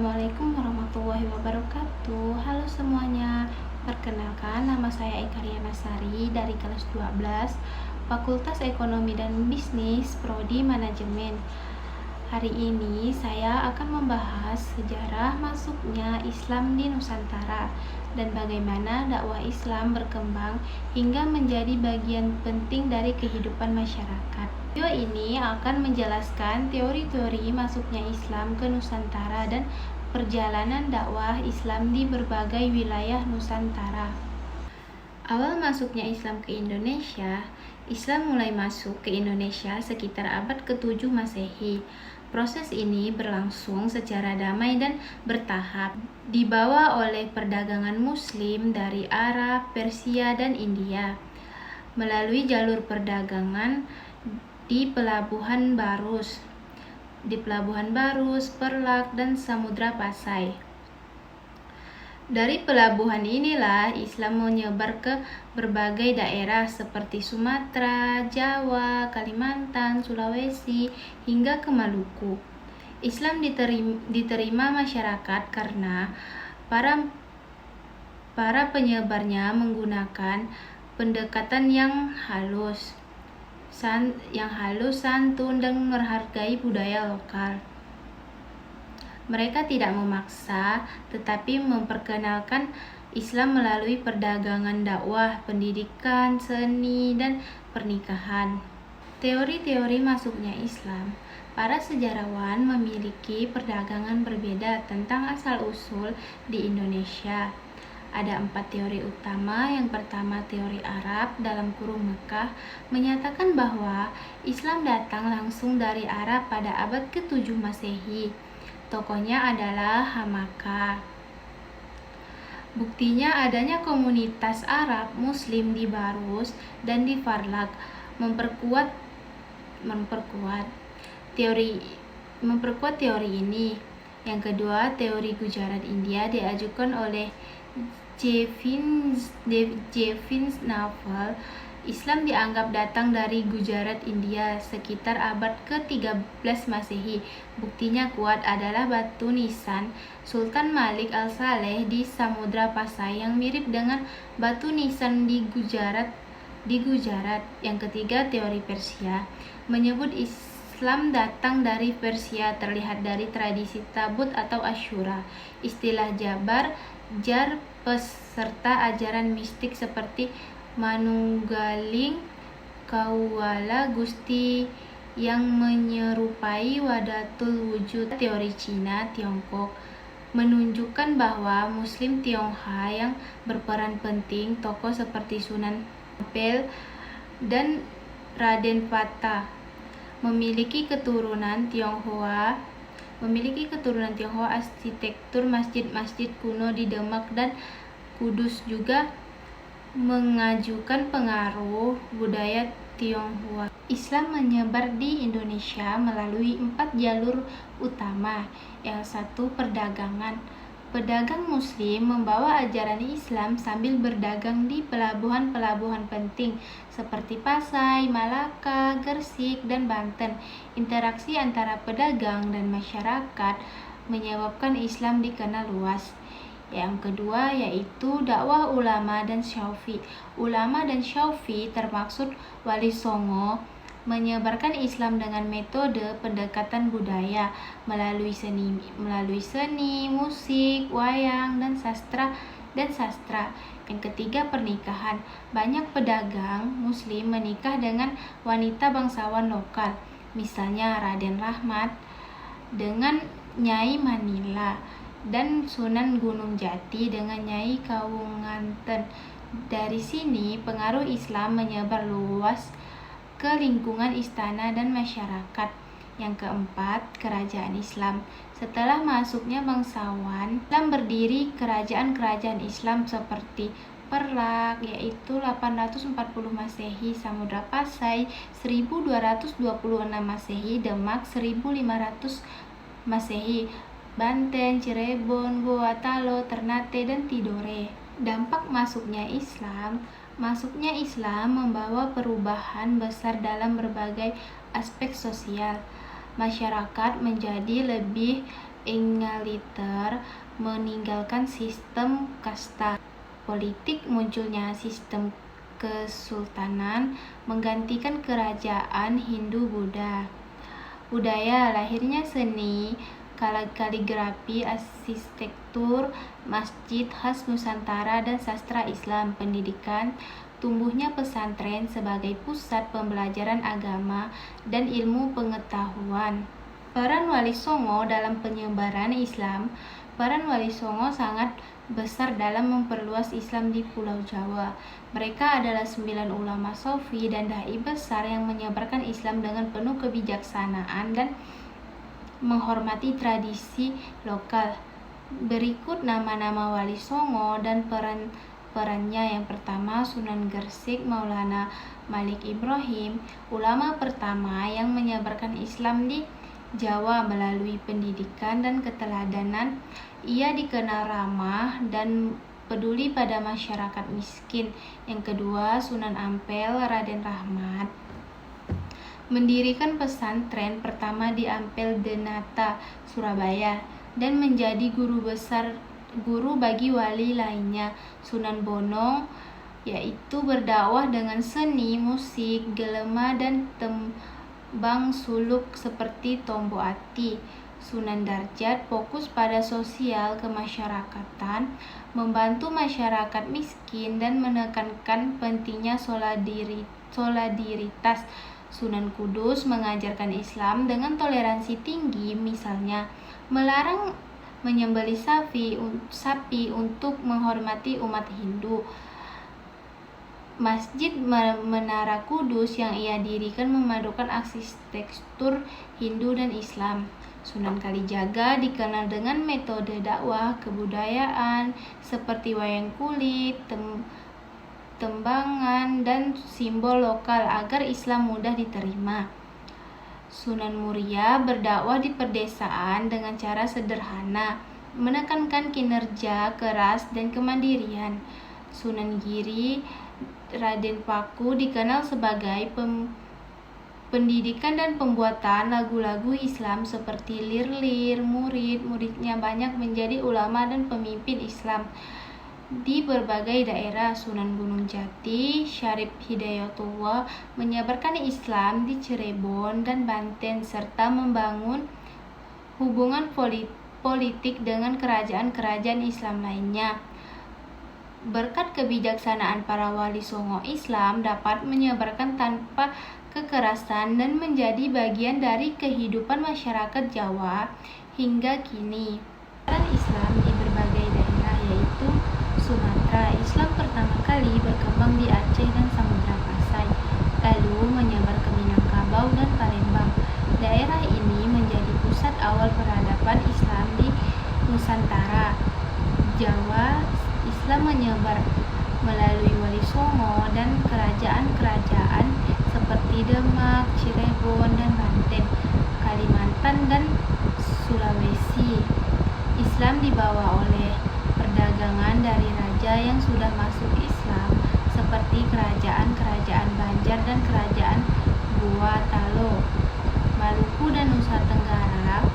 Assalamualaikum warahmatullahi wabarakatuh. Halo semuanya. Perkenalkan, nama saya Eka Riana Sari dari kelas 12 Fakultas Ekonomi dan Bisnis Prodi Manajemen. Hari ini saya akan membahas sejarah masuknya Islam di Nusantara dan bagaimana dakwah Islam berkembang hingga menjadi bagian penting dari kehidupan masyarakat. Video ini akan menjelaskan teori-teori masuknya Islam ke Nusantara dan perjalanan dakwah Islam di berbagai wilayah Nusantara. Awal masuknya Islam ke Indonesia, Islam mulai masuk ke Indonesia sekitar abad ke-7 Masehi. Proses ini berlangsung secara damai dan bertahap, dibawa oleh perdagangan Muslim dari Arab, Persia, dan India melalui jalur perdagangan di Pelabuhan Barus, Perlak, dan Samudra Pasai. Dari pelabuhan inilah Islam menyebar ke berbagai daerah seperti Sumatera, Jawa, Kalimantan, Sulawesi, hingga ke Maluku. Islam diterima masyarakat karena para penyebarnya menggunakan pendekatan yang halus, santun, dan menghargai budaya lokal. Mereka tidak memaksa, tetapi memperkenalkan Islam melalui perdagangan, dakwah, pendidikan, seni, dan pernikahan. Teori-teori masuknya Islam. Para sejarawan memiliki perdagangan berbeda tentang asal-usul di Indonesia. Ada 4 teori utama. Yang pertama, teori Arab dalam kurung Mekah menyatakan bahwa Islam datang langsung dari Arab pada abad ke-7 Masehi. Tokohnya adalah Hamaka. Buktinya adanya komunitas Arab Muslim di Barus dan di Farlak memperkuat teori ini. Yang kedua, teori Gujarat India diajukan oleh Jevins Naval. Islam dianggap datang dari Gujarat, India sekitar abad ke-13 Masehi. Buktinya kuat adalah batu nisan Sultan Malik Al-Saleh di Samudra Pasai yang mirip dengan batu nisan di Gujarat. Yang ketiga, teori Persia menyebut Islam datang dari Persia, terlihat dari tradisi Tabut atau Asyura, istilah Jar peserta ajaran mistik seperti Manunggaling Kawala Gusti yang menyerupai Wahdatul Wujud. Teori Cina Tiongkok menunjukkan bahwa Muslim Tionghoa yang berperan penting, tokoh seperti Sunan Ampel dan Raden Fata memiliki keturunan Tionghoa. Arsitektur masjid-masjid kuno di Demak dan Kudus juga mengajukan pengaruh budaya Tionghoa. Islam menyebar di Indonesia melalui 4 jalur utama. Yang satu, perdagangan. Pedagang Muslim membawa ajaran Islam sambil berdagang di pelabuhan-pelabuhan penting seperti Pasai, Malaka, Gersik, dan Banten. Interaksi antara pedagang dan masyarakat menyebabkan Islam dikenal luas. Yang kedua yaitu dakwah ulama dan syaufi. Ulama dan syaufi termaksud Wali Songo menyebarkan Islam dengan metode pendekatan budaya melalui seni, musik, wayang, dan sastra. Yang ketiga, pernikahan. Banyak pedagang Muslim menikah dengan wanita bangsawan lokal, misalnya Raden Rahmat dengan Nyai Manila dan Sunan Gunung Jati dengan Nyai Kawunganten. Dari sini pengaruh Islam menyebar luas ke lingkungan istana dan masyarakat. Yang keempat, kerajaan Islam. Setelah masuknya bangsawan, Islam berdiri kerajaan-kerajaan Islam seperti Perlak yaitu 840 Masehi, Samudra Pasai 1226 Masehi, Demak 1500 Masehi, Banten, Cirebon, Goa, Talo, Ternate, dan Tidore. Dampak masuknya Islam membawa perubahan besar dalam berbagai aspek sosial. Masyarakat menjadi lebih egaliter, meninggalkan sistem kasta politik, munculnya sistem kesultanan, menggantikan kerajaan Hindu-Buddha. Budaya, lahirnya seni, kaligrafi, arsitektur, masjid khas Nusantara, dan sastra Islam. Pendidikan, tumbuhnya pesantren sebagai pusat pembelajaran agama dan ilmu pengetahuan. Peran Wali Songo dalam penyebaran Islam. Peran Wali Songo sangat besar dalam memperluas Islam di Pulau Jawa. Mereka adalah 9 ulama sufi dan dai besar yang menyebarkan Islam dengan penuh kebijaksanaan dan menghormati tradisi lokal. Berikut nama-nama Wali Songo dan perannya. Yang pertama, Sunan Gresik Maulana Malik Ibrahim, ulama pertama yang menyebarkan Islam di Jawa melalui pendidikan dan keteladanan. Ia dikenal ramah dan peduli pada masyarakat miskin. Yang kedua, Sunan Ampel Raden Rahmat mendirikan pesantren pertama di Ampel Denata, Surabaya, dan menjadi guru bagi wali lainnya. Sunan Bonong yaitu berdakwah dengan seni, musik, gelema, dan tembang suluk seperti Tombo Ati. Sunan Darjat fokus pada sosial kemasyarakatan, membantu masyarakat miskin dan menekankan pentingnya solidaritas. Sunan Kudus mengajarkan Islam dengan toleransi tinggi, misalnya melarang menyembelih sapi untuk menghormati umat Hindu. Masjid Menara Kudus yang ia dirikan memadukan arsitektur Hindu dan Islam. Sunan Kalijaga dikenal dengan metode dakwah kebudayaan seperti wayang kulit, tembangan, dan simbol lokal agar Islam mudah diterima. Sunan Muria berdakwah di pedesaan dengan cara sederhana, menekankan kinerja keras dan kemandirian. Sunan Giri Raden Paku dikenal sebagai pendidikan dan pembuatan lagu-lagu Islam seperti Lir-Lir. Murid-muridnya banyak menjadi ulama dan pemimpin Islam di berbagai daerah. Sunan Gunung Jati Syarif Hidayatullah menyebarkan Islam di Cirebon dan Banten serta membangun hubungan politik dengan kerajaan-kerajaan Islam lainnya. Berkat kebijaksanaan para wali songo, Islam dapat menyebarkan tanpa kekerasan dan menjadi bagian dari kehidupan masyarakat Jawa hingga kini. Peran Islam di berbagai daerah yaitu Sumatera. Islam pertama kali berkembang di Aceh dan Samudra Pasai, lalu menyebar ke Minangkabau dan Palembang. Daerah ini menjadi pusat awal peradaban Islam di Nusantara. Jawa, Islam menyebar melalui Wali Songo dan kerajaan-kerajaan seperti Demak, Cirebon, dan Banten, Kalimantan, dan Sulawesi. Islam dibawa oleh perdagangan dari raja yang sudah masuk Islam seperti kerajaan-kerajaan Banjar dan kerajaan Gua Talo, Maluku, dan Nusa Tenggara.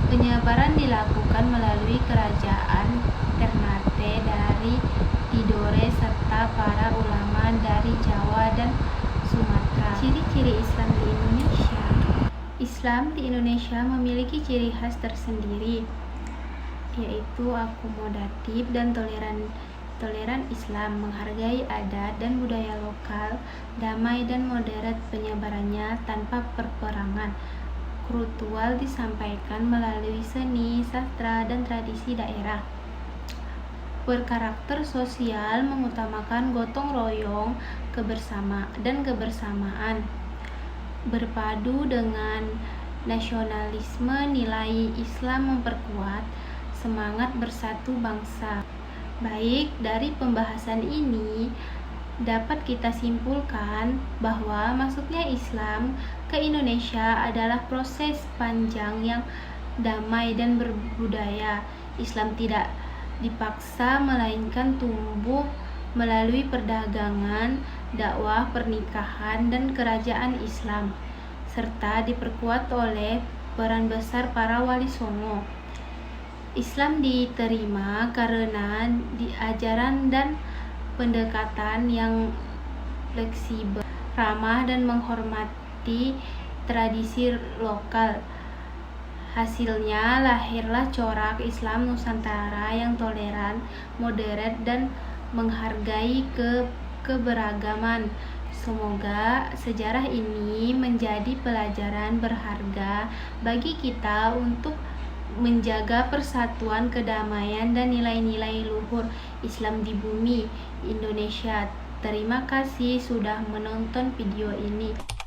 Penyebaran dilakukan melalui kerajaan Ternate dari Tidore serta para ulama dari Jawa dan Sumatera. Ciri-ciri Islam di Indonesia. Islam di Indonesia memiliki ciri khas tersendiri, yaitu akomodatif dan toleran Islam, menghargai adat dan budaya lokal, damai dan moderat penyebarannya tanpa perperangan. Ritual disampaikan melalui seni, sastra, dan tradisi daerah. Berkarakter sosial, mengutamakan gotong royong kebersamaan. Berpadu dengan nasionalisme, nilai Islam memperkuat semangat bersatu bangsa. Baik, dari pembahasan ini dapat kita simpulkan bahwa masuknya Islam ke Indonesia adalah proses panjang yang damai dan berbudaya. Islam tidak dipaksa, melainkan tumbuh melalui perdagangan, dakwah, pernikahan, dan kerajaan Islam, serta diperkuat oleh peran besar para wali songo. Islam diterima karena ajaran dan pendekatan yang fleksibel, ramah dan menghormati tradisi lokal. Hasilnya lahirlah corak Islam Nusantara yang toleran, modern, dan menghargai keberagaman. Semoga sejarah ini menjadi pelajaran berharga bagi kita untuk menjaga persatuan, kedamaian, dan nilai-nilai luhur Islam di bumi Indonesia. Terima kasih sudah menonton video ini.